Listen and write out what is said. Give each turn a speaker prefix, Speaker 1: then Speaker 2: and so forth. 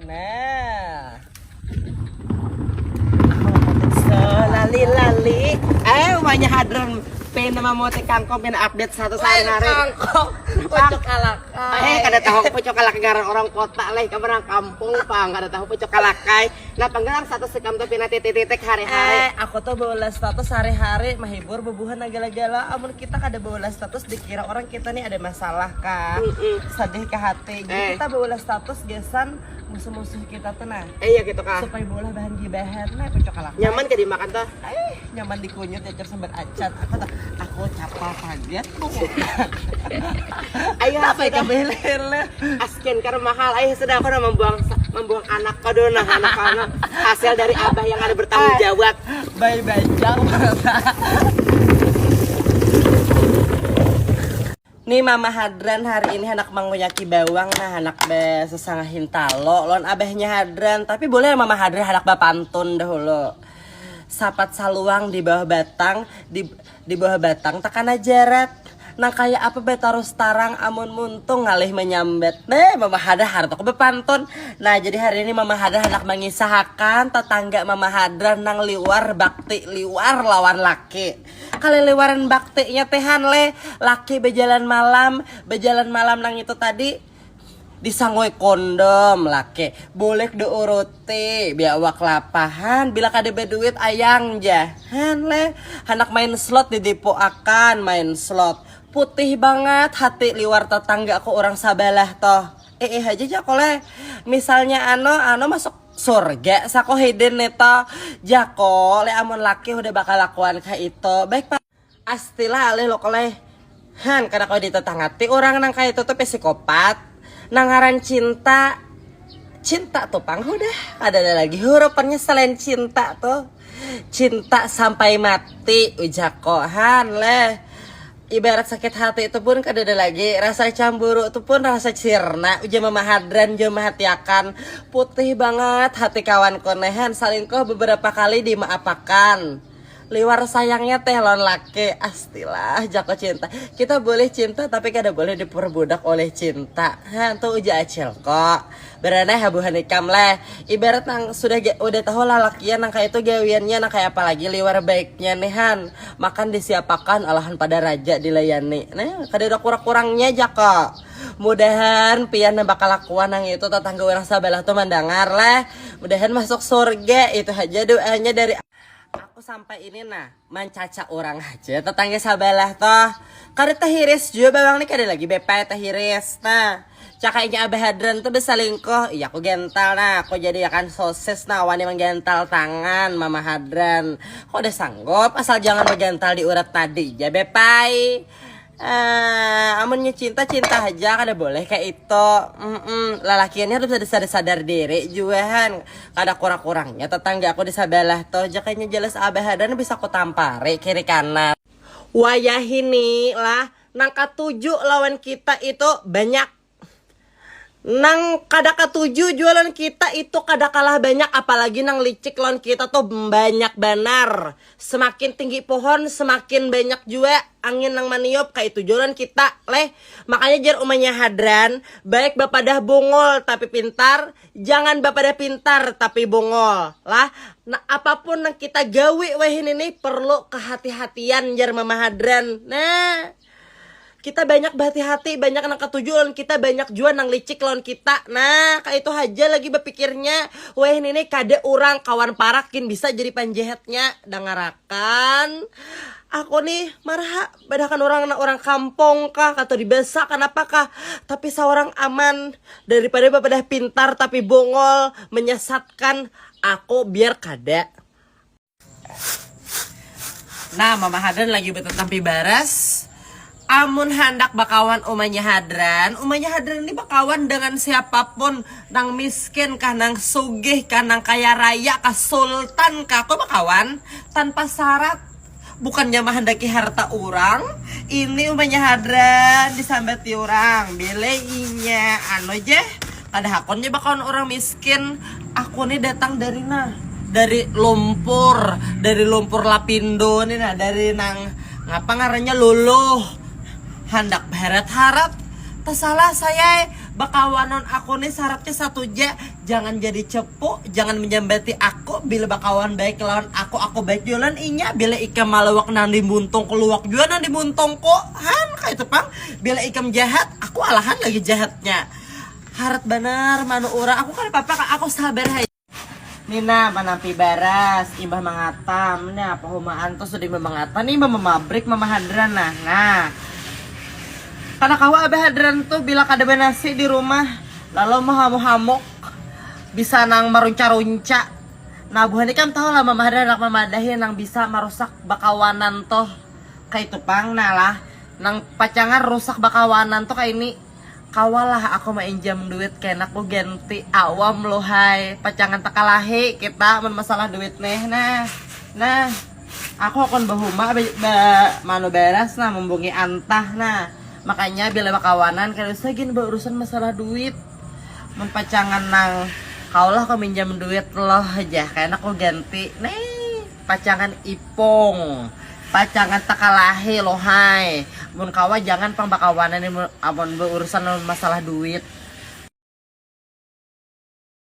Speaker 1: Nah, lali-lali. Umahnya hadron. Pengen nama mote kangkong pengen update satu sehari-hari.
Speaker 2: Kangkong, pocok kalakai.
Speaker 1: Kada tahu pocok kalakai garang orang kota leh kabarang kampung pang kada tahu pocok kalakai. Nah panggalang satu sekam tuh pina titik-titik hari-hari.
Speaker 2: Aku tuh bawa status hari-hari mahibur bebuhan gala-gala. Amun kita kada bawa status dikira orang kita nih ada masalah kan. Sedih ke hati. Jadi kita bawa status gesan musuh-musuh kita tuh nah.
Speaker 1: Iya gitu kan.
Speaker 2: Supaya bola bahan gibahan nah pocok kalakai.
Speaker 1: Nyaman ke dimakan tuh?
Speaker 2: Nyaman dikunyut ya sambat acat. Aku capal kaget
Speaker 1: ayo
Speaker 2: apa yang kabelele
Speaker 1: asken karena mahal ayo sudah aku udah membuang anak kado nah anak hasil dari abah yang ada bertanggung jawab
Speaker 2: bayi bajang nih mama hadran hari ini anak manguyaki bawang nah anak be sesangahin talo lon abahnya hadran tapi boleh mama hadran anak bapantun dahulu sapat saluang di bawah batang di bawah batang tekan ajarat nang kayak apa betarus tarang amun muntung ngalih menyambet mama hadra harta aku bepantun nah jadi hari ini mama hadra hendak mengisahkan tetangga mama hadra nang liwar bakti liwar lawan laki kali liwaran baktinya tehan laki bejalan malam nang itu tadi disangoi kondom laki boleh diuruti biawak lapahan bila kada berduit ayang jahan anak main slot di depo akan main slot putih banget hati liwar tetangga aku orang sabalah toh aja jako misalnya ano masuk surga sako hidden neto jako amun laki udah bakal lakuan kayak itu baik pak astilah lo han karena kau ditetangati orang nang kayak itu tuh psikopat nangaran cinta tuh pang udah ada lagi hurufannya selain cinta tuh cinta sampai mati ujakohan ibarat sakit hati itu pun kada ada lagi rasa cemburu itu pun rasa sirna uja mama hadran jema hati akan putih banget hati kawan konehan salingkoh beberapa kali dimaapakan liwar sayangnya teh lon laki astilah jako cinta kita boleh cinta tapi kada boleh diperbudak oleh cinta tuh uja acil kok berana habuhan ikam ibarat nang udah tahu lalakian nang kayak itu gawiannya nang kayak apalagi liwar baiknya nehan makan disiapakan olahan pada raja dilayani nah kada ada kurang-kurangnya jako mudahan pian bakal lakuan nang itu tetangga orang sabalah tuh mendengar mudahan masuk surga itu aja doanya dari aku sampai ini nah mencaca orang aja tetangga sabalah toh kada tahiris juga bawang nih kada lagi bepai tahiris nah cakainya abah hadran tuh besalingkoh iya aku gental nah aku jadi akan sosis nah wani menggental tangan mama hadran kok udah sanggup asal jangan menggental di urat tadi ya bepai amunnya cinta aja kada boleh kayak itu lalakiannya harus ada sadar diri juahan kada kurang-kurangnya tetangga aku di sabalah toh jakanya jelas abah hadran bisa aku tampari kiri kanan wayah ini lah nang katuju lawan kita itu banyak nang kada katuju jualan kita itu kada kalah banyak apalagi nang licik lawan kita tuh banyak benar semakin tinggi pohon semakin banyak juga angin nang maniup kayak itu jualan kita makanya jar umanya hadran baik bapak dah bungol tapi pintar jangan bapak dah pintar tapi bungol nah apapun nang kita gawe wahin ini perlu kehati-hatian jar mama hadran nah kita banyak berhati-hati, banyak nang ketujuan kita banyak jual nang licik lawan kita. Nah, kayak itu aja lagi berpikirnya. Wah ini kada orang kawan parakin bisa jadi panjahatnya. Dengarakan. Aku nih marah badakan orang kampung kah atau dibesa kenapa kah? Tapi seorang aman daripada bapak pintar tapi bongol menyesatkan aku biar kada. Nah, Mama Hadran lagi bertetampi baras. Amun hendak bakawan umanya hadran ini bakawan dengan siapapun nang miskin kah nang sugih kah nang kaya raya kah sultan kah kok bakawan tanpa syarat bukannya menghendaki harta orang ini umanya hadran disambati orang bilainya aja kada hakonnya bakawan orang miskin aku nih datang dari dari lumpur Lapindo nih dari nang ngapa ngarannya luluh hendak harap tak salah saya bakawanan aku nih syaratnya satu aja, jangan jadi cepu, jangan menjambati aku. Bila bakawan baik lawan aku baik jualan inya. Bila ikam malawak nang dimuntung keluak juga nang dimuntung kok han kayak itu pang. Bila ikam jahat aku alahan lagi jahatnya. Harat bener manu ura aku kan papa aku sabar hai. Nina manampi baras imbah mangatam nih apa humaan tuh sudah mangatam nih memabrik memahadran nah karena kawa abah hadran tuh bila kada nasi di rumah lalu mahamu-hamuk bisa nang marunca-runca nah buhan kan tahu lah memahadran anak memadahin nang bisa merusak bakawanan tuh kayak itu pang nah lah nang pacangan rusak bakawanan tuh kayak ini kawalah aku mainjam duit kena aku ganti awam lo hai pacangan tekalahi kita masalah duit nih nah aku akan bahuma manu beres nah membungi antah nah makanya bila bakawanan kalau segini berurusan masalah duit pacangan nang kaulah aku minjam duit loh aja karena aku ganti nih pacangan ipong pacangan takalahi loh hai mun kawa jangan pang bakawanan ini amun berurusan masalah duit